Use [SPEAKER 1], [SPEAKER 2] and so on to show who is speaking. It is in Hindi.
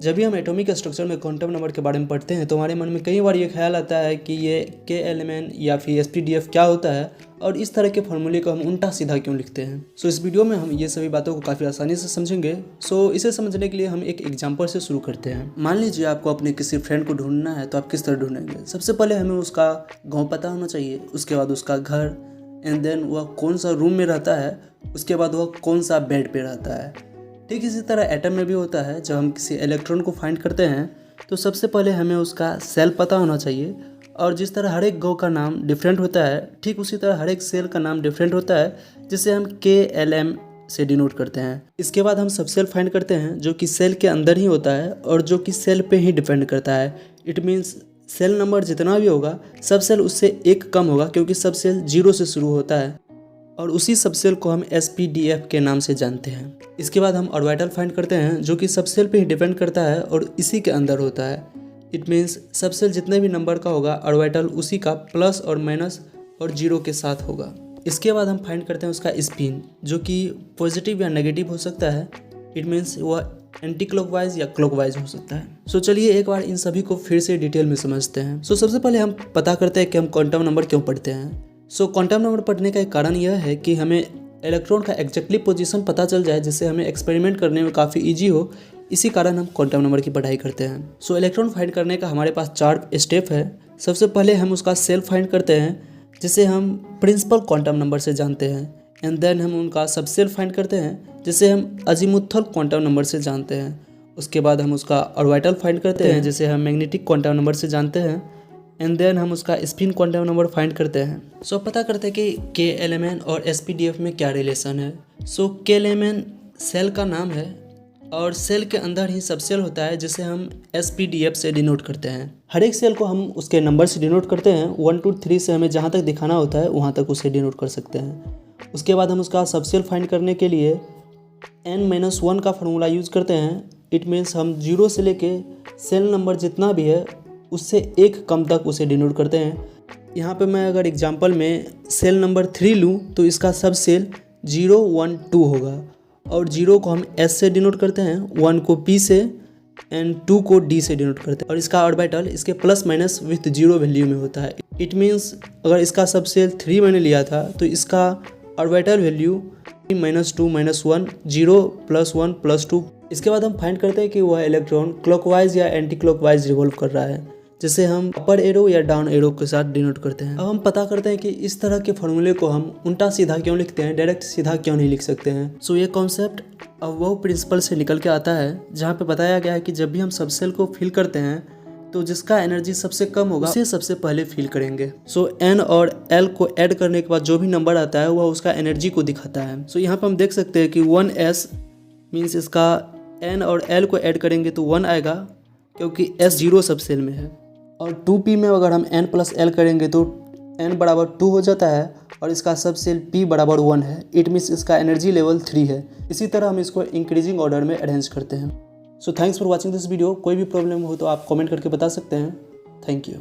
[SPEAKER 1] जब भी हम एटॉमिक स्ट्रक्चर में क्वांटम नंबर के बारे में पढ़ते हैं तो हमारे मन में कई बार ये ख्याल आता है कि ये KLMN या फिर SPDF क्या होता है और इस तरह के फार्मूले को हम उल्टा सीधा क्यों लिखते हैं। सो इस वीडियो में हम ये सभी बातों को काफ़ी आसानी से समझेंगे। सो इसे समझने के लिए हम एक एग्जांपल से शुरू करते हैं। मान लीजिए आपको अपने किसी फ्रेंड को ढूंढना है, तो आप किस तरह ढूंढेंगे? सबसे पहले हमें उसका गाँव पता होना चाहिए, उसके बाद उसका घर, एंड देन वह कौन सा रूम में रहता है, उसके बाद वह कौन सा बेड पे रहता है। ठीक इसी तरह एटम में भी होता है। जब हम किसी इलेक्ट्रॉन को फाइंड करते हैं तो सबसे पहले हमें उसका सेल पता होना चाहिए, और जिस तरह हर एक ग्रुप का नाम डिफरेंट होता है, ठीक उसी तरह हर एक सेल का नाम डिफरेंट होता है, जिसे हम KLM से डिनोट करते हैं। इसके बाद हम सब सेल फाइंड करते हैं जो कि सेल के अंदर ही होता है और जो कि सेल पे ही डिपेंड करता है। इट मीन्स सेल नंबर जितना भी होगा सब सेल उससे एक कम होगा, क्योंकि सब सेल 0 से शुरू होता है और उसी सब सेल को हम SPDF के नाम से जानते हैं। इसके बाद हम ऑर्बिटल फाइंड करते हैं जो कि सब सेल पे ही डिपेंड करता है और इसी के अंदर होता है। इट मीन्स सब सेल जितने भी नंबर का होगा ऑर्बिटल उसी का प्लस और माइनस और 0 के साथ होगा। इसके बाद हम फाइंड करते हैं उसका स्पिन, जो कि पॉजिटिव या नेगेटिव हो सकता है। इट मीन्स वह एंटी क्लॉकवाइज या क्लॉकवाइज हो सकता है। सो चलिए एक बार इन सभी को फिर से डिटेल में समझते हैं। सो सबसे पहले हम पता करते हैं कि हम क्वांटम नंबर क्यों पढ़ते हैं। सो क्वांटम नंबर पढ़ने का एक कारण यह है कि हमें इलेक्ट्रॉन का एग्जैक्टली पोजीशन पता चल जाए, जिससे हमें एक्सपेरिमेंट करने में काफ़ी इजी हो। इसी कारण हम क्वांटम नंबर की पढ़ाई करते हैं। सो इलेक्ट्रॉन फाइंड करने का हमारे पास 4 स्टेप है। सबसे पहले हम उसका सेल फाइंड करते हैं, जिसे हम प्रिंसिपल क्वांटम नंबर से जानते हैं। एंड देन हम उनका सबसेल फाइंड करते हैं, जिसे हम अजीमुथल क्वांटम नंबर से जानते हैं। उसके बाद हम उसका ऑर्बिटल फाइंड करते हैं, जिसे हम मैग्नेटिक क्वांटम नंबर से जानते हैं। एंड देन हम उसका स्पिन क्वांटम नंबर फाइंड करते हैं। सो पता करते हैं कि KLMN और SPDF में क्या रिलेशन है। सो KLMN सेल का नाम है और सेल के अंदर ही सब सेल होता है, जिसे हम SPDF से डिनोट करते हैं। हर एक सेल को हम उसके नंबर से डिनोट करते हैं। 1 2 3 से हमें जहाँ तक दिखाना होता है वहाँ तक उसे डिनोट कर सकते हैं। उसके बाद हम उसका सब सेल फाइंड करने के लिए n-1 का फार्मूला यूज़ करते हैं। इट मीन्स हम 0 से लेके सेल नंबर जितना भी है उससे एक कम तक उसे डिनोट करते हैं। यहाँ पे मैं अगर एग्जांपल में सेल नंबर 3 लूँ तो इसका सब सेल 0 1 2 होगा, और 0 को हम S से डिनोट करते हैं, 1 को P से एंड 2 को D से डिनोट करते हैं। और इसका ऑर्बिटल इसके प्लस माइनस विथ 0 वैल्यू में होता है। इट मीन्स अगर इसका सब सेल 3 मैंने लिया था तो इसका ऑर्बिटल वैल्यू -2 -1 0 +1 +2। इसके बाद हम फाइंड करते हैं कि वह इलेक्ट्रॉन क्लॉकवाइज या एंटी क्लॉकवाइज रिवॉल्व कर रहा है, जिसे हम अपर एरो या डाउन एरो के साथ डिनोट करते हैं। अब हम पता करते हैं कि इस तरह के फार्मूले को हम उल्टा सीधा क्यों लिखते हैं, डायरेक्ट सीधा क्यों नहीं लिख सकते हैं। सो ये कॉन्सेप्ट अब वो प्रिंसिपल से निकल के आता है, जहाँ पे बताया गया है कि जब भी हम सब सेल को फिल करते हैं तो जिसका एनर्जी सबसे कम होगा उसे सबसे पहले फिल करेंगे। सो N और L को ऐड करने के बाद जो भी नंबर आता है वह उसका एनर्जी को दिखाता है। सो यहाँ पर हम देख सकते हैं कि 1S मीन्स इसका N और L को ऐड करेंगे तो 1 आएगा, क्योंकि S 0 सब सेल में है। और 2P में अगर हम N + L करेंगे तो N = 2 हो जाता है और इसका सब सेल P = 1 है। इट मीन्स इसका एनर्जी लेवल 3 है। इसी तरह हम इसको इंक्रीजिंग ऑर्डर में अरेंज करते हैं। So thanks for watching this video. कोई भी प्रॉब्लम हो तो आप कमेंट करके बता सकते हैं। Thank you.